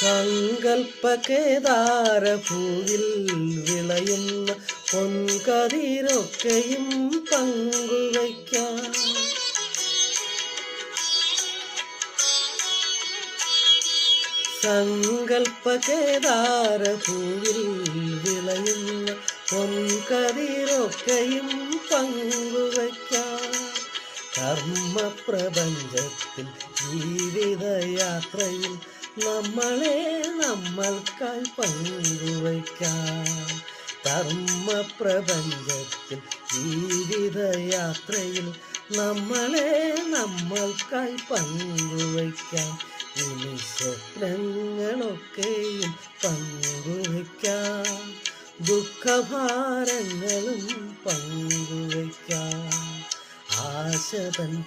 സങ്കൽപ്പകേദാരഭൂവിൽ വിളയുന്ന പൊൻകതിരൊക്കെയും പങ്കുവയ്ക്കാം. സങ്കൽപ്പകേദാരഭൂവിൽ വിളയുന്ന പൊൻകതിരൊക്കെയും പങ്കുവയ്ക്കാം. കർമ്മപ്രപഞ്ചത്തിൽ ജീവിതയാത്രയിൽ നമ്മൾക്കായി പങ്കുവയ്ക്കാം. കർമ്മപ്രപഞ്ചത്തിൽ ജീവിതയാത്രയിൽ നമ്മൾക്കായി പങ്കുവയ്ക്കാം. ഇനി സ്വപ്നങ്ങളൊക്കെയും പങ്കുവയ്ക്കാം. ദുഃഖഭാരങ്ങളും പങ്കുവയ്ക്കാം. ആശതൻ